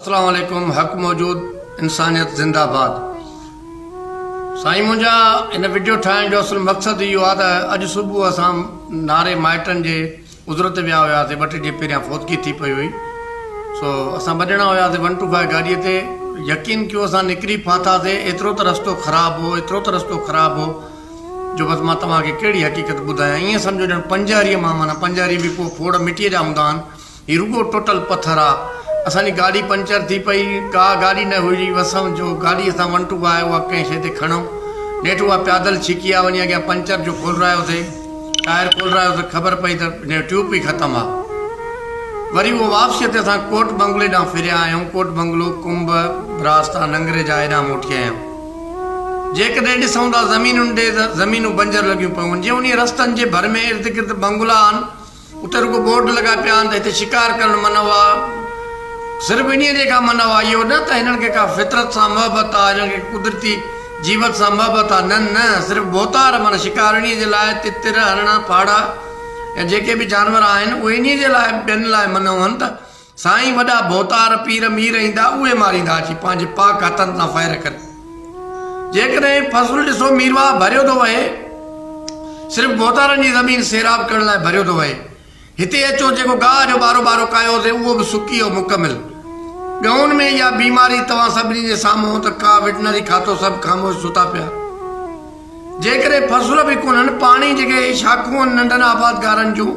अस्सलाम वालेकुम। हक़ मौजूद, इंसानियत जिंदाबाद। साईं, मुंहिंजा इन वीडियो ठाहिण जो असुल मक़सदु इहो आहे त अॼु सुबुह असां नारे माइटनि जे उज़रत विया हुआसीं। 2-3 ॾींहं पहिरियां फ़ौतगी थी पई हुई। सो असां ॿ ॼणा हुआसीं 125 गाॾीअ ते। यकीन कयो असां निकिरी फाथासीं, एतिरो त रस्तो ख़राबु हो जो बसि मां तव्हांखे कहिड़ी हक़ीक़त ॿुधायां। ईअं सम्झो ॼण पंजारीअ मां माना पंजारी बि पोइ फोड़ मिटीअ जा हूंदा आहिनि, हीउ रुॻो टोटल पथर आहे। असांजी गाॾी पंचर थी पई, का गाॾी न हुई वसम जो गाॾी असां 125 आहे उहा कंहिं शइ ते खणूं। नेठि उहा पैदल छिकी आहे, वञी अॻियां पंचर जो खोलरायोसीं, टायर खोलरायोसीं, ख़बर पई त ट्यूब ई ख़तमु आहे। वरी उहो वापसीअ ते असां कोट बंगले ॾांहुं फिरिया आहियूं। कोट बंगलो, कुंभ, रास्ता, नंगरे जा हेॾां मोटी आहियूं। जेकॾहिं ॾिसूं था ज़मीनुनि ॾे त ज़मीनूं बंजर लॻियूं पियूं। जीअं उन रस्तनि जे भर में इर्द गिर्द बंगला आहिनि, उते रुॻो बोर्ड लॻा पिया आहिनि त हिते शिकार करणु मना आहे। सिर्फ़ु इन जे का मना आहे, इहो न त हिननि खे का फितरत सां मोहबत आहे, हिननि खे कुदरती जीवत सां मोहबत आहे। न, सिर्फ़ु बोतार माना शिकार इन जे लाइ तितिर, हरण, फाड़ा ऐं जेके बि जानवर आहिनि उहे इन जे लाइ ॿियनि लाइ मना आहिनि त साईं वॾा बोतार पीर मीर ईंदा उहे मारींदा अची पंहिंजे पाक हथनि सां फायर करे। जेकॾहिं फसुल ॾिसो मीरवा भरियो थो वहे, सिर्फ़ु बोतारनि जी ज़मीन सैराब करण लाइ भरियो थो वहे। हिते अचो, जेको गाह जो ॿारो कयोसीं उहो बि सुकी वियो मुकमिल। ॻउनि में इहा बीमारी तव्हां सभिनी जे साम्हूं त का वेटनरी खातो सभु ख़ामोश सुता पिया। जेकॾहिं फसुल बि कोन्हनि, पाणी जेके शाखूं आहिनि नंढनि आबादगारनि जूं,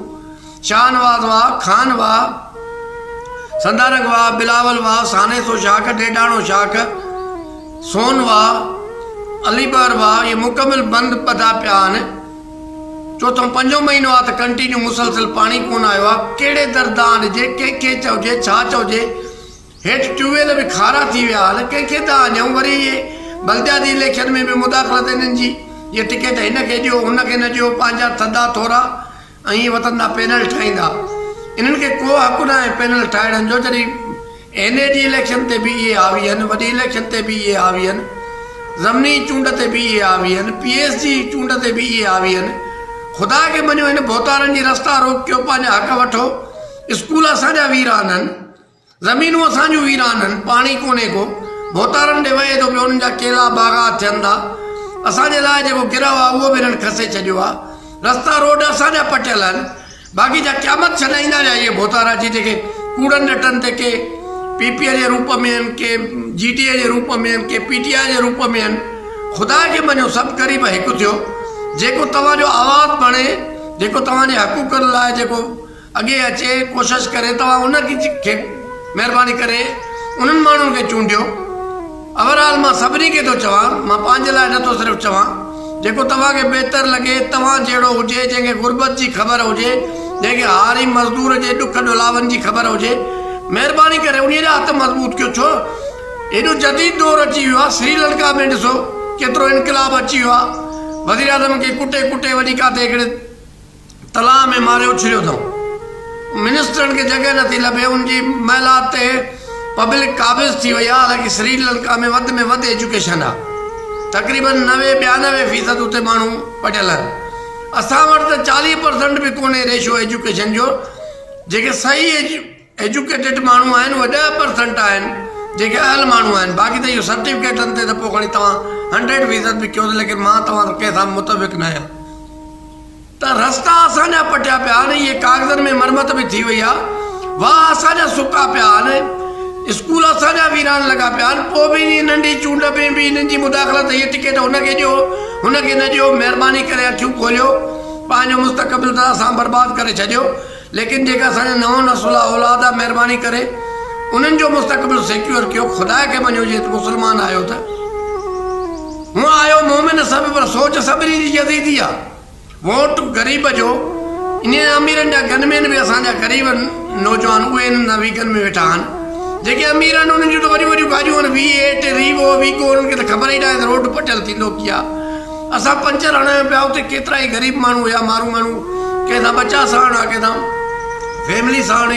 शाहनवाज़ वाह, खान वाह, संदारंग वाह, बिलावल वाह, सानेसो शाख, ॾेडाणो शाख, सोन वाह, अलीबर वाह, इहे मुकमिल बंदि पधा पिया आहिनि। चोथों 5 महीनो आहे त कंटिन्यू मुसलसल पाणी कोन आयो आहे। कहिड़े दर्दान हुजे, कंहिंखे चइजे, छा चइजे। हेठि ट्यूबवेल बि खारा थी विया आहिनि, कंहिंखे था वञूं। वरी इहे बल्दियाती इलेक्शन में बि मुदाख़लत हिननि जी, इहे टिकेट हिनखे ॾियो, हुनखे न ॾियो, पंहिंजा थधा थोरा ऐं ईअं वठंदा, पैनल ठाहींदा। इन्हनि खे को हक़ु न आहे पैनल ठाहिण जो। जॾहिं NA जी इलेक्शन ते बि इहे हावी आहिनि, वॾी इलेक्शन ते बि इहे हावी आहिनि, ज़मनी चूंड ते बि इहे हावी आहिनि, PS जी चूंड ते बि इहे हावी आहिनि। ख़ुदा खे मञो, हिन बोतारनि जी रस्ता रोकियो, पंहिंजा हक़ वठो। स्कूल असांजा वीरान आहिनि, ज़मीनूं असांजूं वीरान आहिनि, पाणी कोन्हे को। बोतारनि ॾे वहे थो पियो, उन्हनि जा केला बाग़ात थियनि था। असांजे लाइ जेको गिरव आहे उहो बि हिननि खसे छॾियो आहे। रस्ता रोड असांजा पटियल आहिनि, बाक़ी जा क़यामत छॾाईंदा जा इहे बोतारा जी, जेके कूड़नि ॾटनि ते के PPA जे रूप में आहिनि, के GTA जे रूप में आहिनि, के PTI जे रूप में आहिनि। ख़ुदा खे मञो, सभु क़रीब हिकु थियो। जेको तव्हांजो आवाज़ बणे, जेको तव्हांजे हक़ूक़नि लाइ जेको अॻे अचे, कोशिशि करे, तव्हां उनखे महिरबानी करे उन्हनि माण्हुनि खे चूंडियो। ओवरऑल मां सभिनी खे थो चवां, मां पंहिंजे लाइ नथो सिर्फ़ु चवां, जेको तव्हांखे बहितर लॻे, तव्हां जहिड़ो हुजे, जंहिंखे गुरबत जी ख़बर हुजे, जंहिंखे हारी मज़दूर जे ॾुख ॾुलावनि जी ख़बर हुजे, महिरबानी करे उन जा हथ मज़बूत कयो। छो एॾो जदीद दौरु अची वियो आहे। श्रीलंका में ॾिसो केतिरो इनकलाब अची वियो आहे। वज़ीर आज़म खे कुटे वञी काथे हिकिड़े तलाउ में मारियो छॾियो अथऊं। मिनिस्टरनि खे जॻह नथी लभे, उनजी महिलात ते पब्लिक क़ाबिज़ थी वई आहे। हालांकि श्रीलंका में वधि एजुकेशन आहे, तक़रीबन 90-92% उते माण्हू पढ़ियल आहिनि। असां वटि त 40% बि कोन्हे रेशियो एजुकेशन जो। जेके सही एजुकेटेड माण्हू आहिनि उहे 10% आहिनि, जेके अहल माण्हू आहिनि। बाक़ी त इहो सर्टिफिकेटनि ते त पोइ खणी तव्हां 100% बि कयो, लेकिन मां तव्हां कंहिंसां मुतफ़िक़ न आहियां। त रस्ता असांजा पटिया पिया आहिनि, इहे कागज़नि में मरमत बि थी वई आहे, वाह असांजा सुका पिया आहिनि, स्कूल असांजा वीरान लॻा पिया आहिनि। पोइ बि इन्ही नंढी चूंड में बि इन्हनि जी मुदाख़लत, इहे टिकेट हुनखे ॾियो, हुनखे न ॾियो। महिरबानी करे अखियूं खोलियो, पंहिंजो मुस्तक़बिल त असां बर्बादु करे छॾियो। लेकिन जेका असांजा नओं नसुल औलाद आहे, महिरबानी करे उन्हनि जो मुस्तक़बिल सिक्योर कयो। ख़ुदा खे मञो, जे मुस्लमान आहियो त हूअं आहियो मोमिन सभु, पर सोच सभिनी जी यज़ीदी आहे। वोट ग़रीब जो, इन अमीरनि जा गनमेन बि असांजा ग़रीब नौजवान उहे इन वीकनि में वेठा आहिनि। जेके अमीर आहिनि उन्हनि जूं त वॾियूं गाॾियूं आहिनि, V8, रीवो, वीगो, उन्हनि खे त ख़बर ई न आहे त रोड पटियल थींदो कीअं। असां पंचर हणायूं पिया, उते केतिरा ई ग़रीब माण्हू हुया, माण्हू कंहिंसां बचा साण आहे, कंहिंसां फैमिली साण,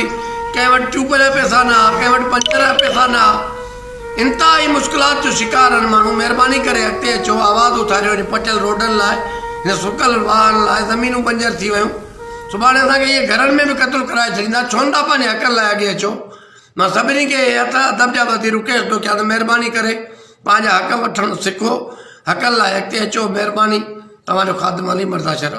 कंहिं वटि ट्यूब जा पैसा न आहे, कंहिं वटि पंचर जा पैसा न आहे। इंतिहाई मुश्किलात जो शिकार आहिनि माण्हू। महिरबानी करे अॻिते अचो, आवाज़ उथारियो हिन पटियल रोडनि लाइ, हिन सुकल वाहन लाइ। ज़मीनूं बंजर थी वियूं, सुभाणे असांखे इहे घरनि में बि क़तलु कराए छॾींदा। छो न था पंहिंजे हक़नि लाइ अॻे अचो। मां सभिनी खे हथ अदब जा वधी रिक्वेस्ट थो कयां त महिरबानी करे पंहिंजा हक़ वठणु सिखो, हक़ लाइ अॻिते अचो। महिरबानी, तव्हांजो ख़ादिम अली मिर्ज़ा शहर।